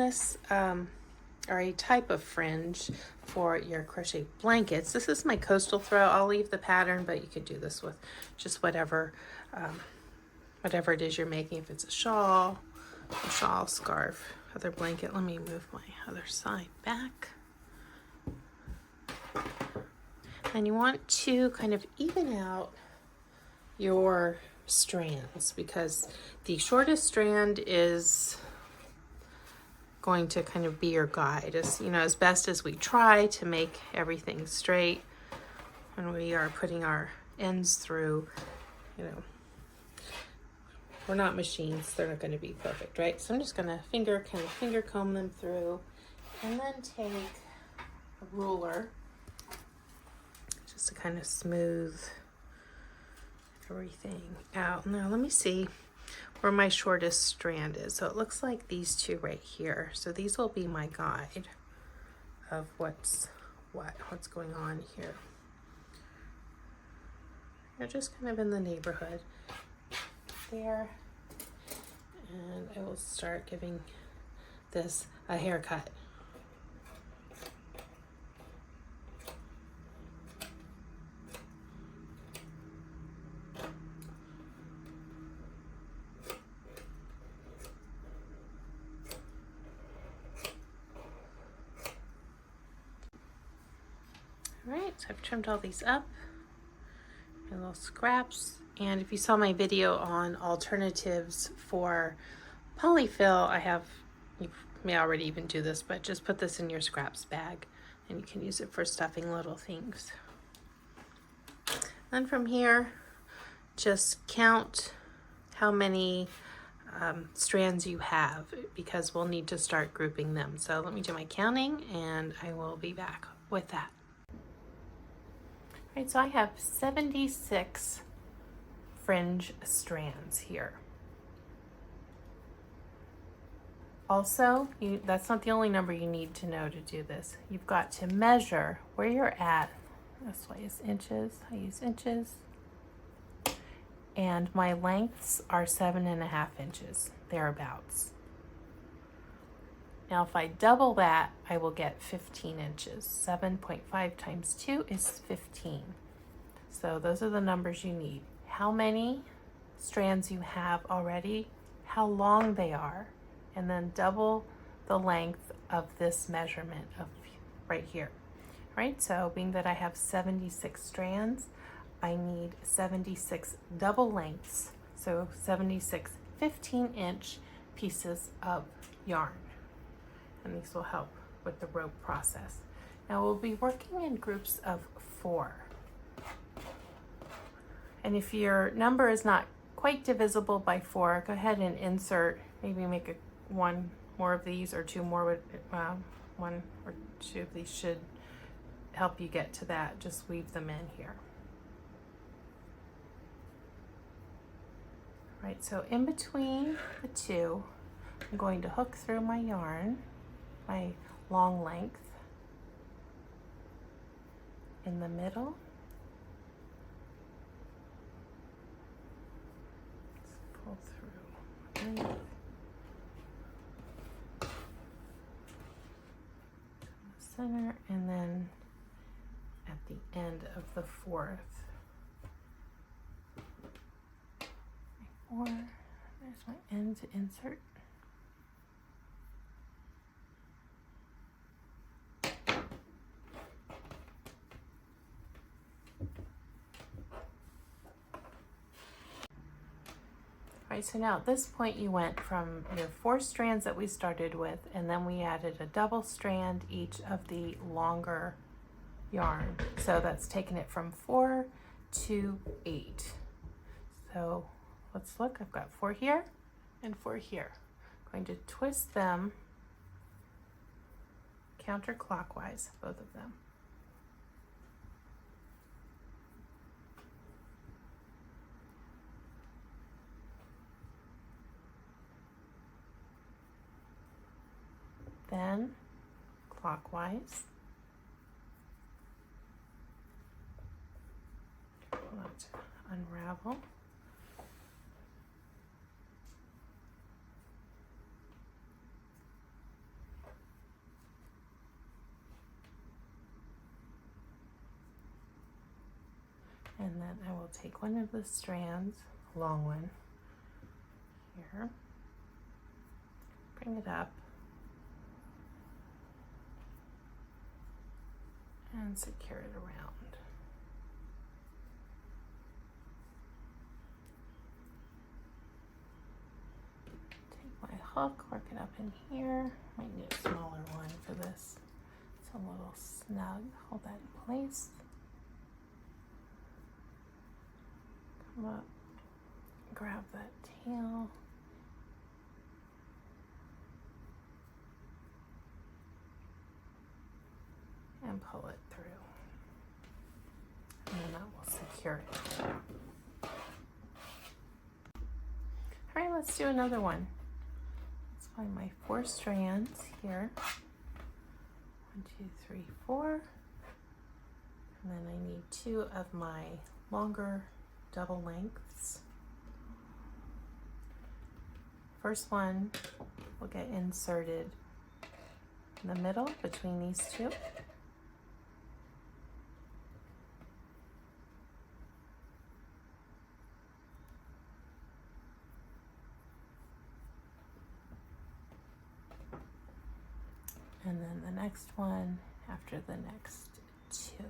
this, or a type of fringe for your crochet blankets. This is my coastal throw. I'll leave the pattern, but you could do this with just whatever it is you're making. If it's a shawl, scarf, other blanket. Let me move my other side back. And you want to kind of even out your strands, because the shortest strand is going to kind of be your guide, as you know, as best as we try to make everything straight when we are putting our ends through. You know, we're not machines, they're not going to be perfect, right? So I'm just going to finger comb them through, and then take a ruler just to kind of smooth everything out. Now let me see where my shortest strand is. So it looks like these two right here. So these will be my guide of what's going on here. They're just kind of in the neighborhood there. And I will start giving this a haircut. Alright, so I've trimmed all these up, my little scraps. And if you saw my video on alternatives for polyfill, you may already even do this, but just put this in your scraps bag and you can use it for stuffing little things. Then from here, just count how many strands you have, because we'll need to start grouping them. So let me do my counting and I will be back with that. Right, so I have 76 fringe strands here. Also, that's not the only number you need to know to do this. You've got to measure where you're at. This way is inches. I use inches. And my lengths are 7.5 inches, thereabouts. Now if I double that, I will get 15 inches. 7.5 times 2 is 15. So those are the numbers you need. How many strands you have already, how long they are, and then double the length of this measurement of right here. Right, so being that I have 76 strands, I need 76 double lengths. So 76 15-inch pieces of yarn. And these will help with the rope process. Now we'll be working in groups of 4. And if your number is not quite divisible by 4, go ahead and insert, maybe make one more of these, or 2 more would, 1 or 2 of these should help you get to that. Just weave them in here. Right, so in between the two, I'm going to hook through my yarn, my long length, in the middle. Let's pull through length. Center, and then at the end of the 4th. 4, there's my end to insert. Alright, so now at this point you went from your 4 strands that we started with, and then we added a double strand each of the longer yarn. So that's taken it from 4 to 8. So let's look, I've got 4 here and 4 here. I'm going to twist them counterclockwise, both of them. Then clockwise. Let's unravel. And then I will take one of the strands, a long one, here, bring it up, and secure it around. Take my hook, work it up in here. Might need a smaller one for this. It's a little snug. Hold that in place. Come up, grab that tail. And pull it through. And then that will secure it. All right, let's do another one. Let's find my 4 strands here. 1, 2, 3, 4. And then I need 2 of my longer double lengths. First one will get inserted in the middle between these 2. And then the next one after the next 2.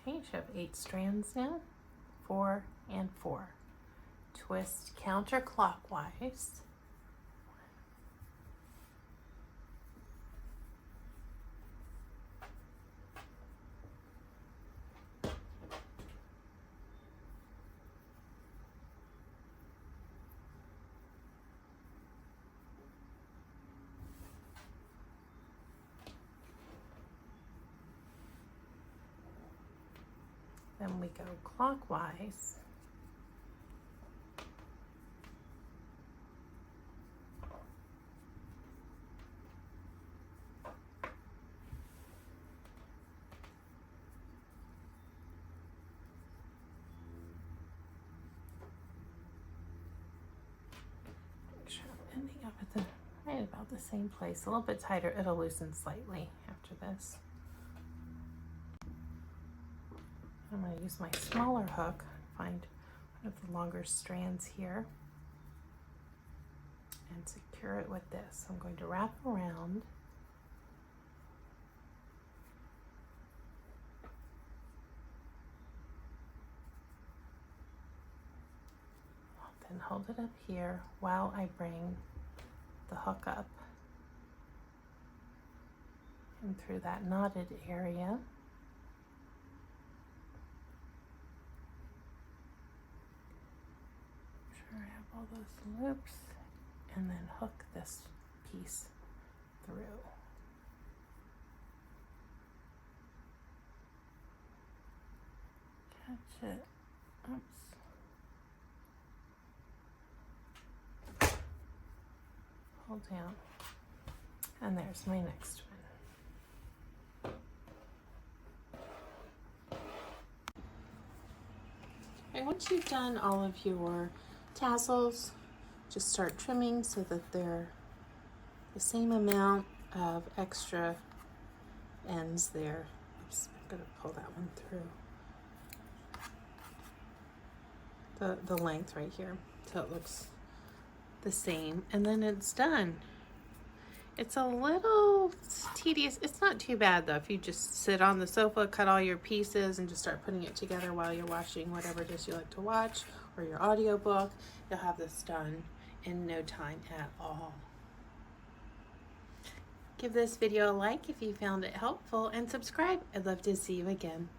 Okay, you should have 8 strands now, 4 and 4. Twist counterclockwise. Then we go clockwise. Make sure I'm ending up at the right about the same place. A little bit tighter. It'll loosen slightly after this. I'm going to use my smaller hook, find one of the longer strands here, and secure it with this. I'm going to wrap around. Then hold it up here while I bring the hook up and through that knotted area. I have all those loops, and then hook this piece through. Catch it. Oops. Hold down. And there's my next one. And once you've done all of your tassels, just start trimming so that they're the same amount of extra ends there. Oops, I'm going to pull that one through. The length right here, so it looks the same, and then it's done. It's a little tedious. It's not too bad though. If you just sit on the sofa, cut all your pieces, and just start putting it together while you're watching whatever it is you like to watch, or your audiobook, you'll have this done in no time at all. Give this video a like if you found it helpful, and subscribe. I'd love to see you again.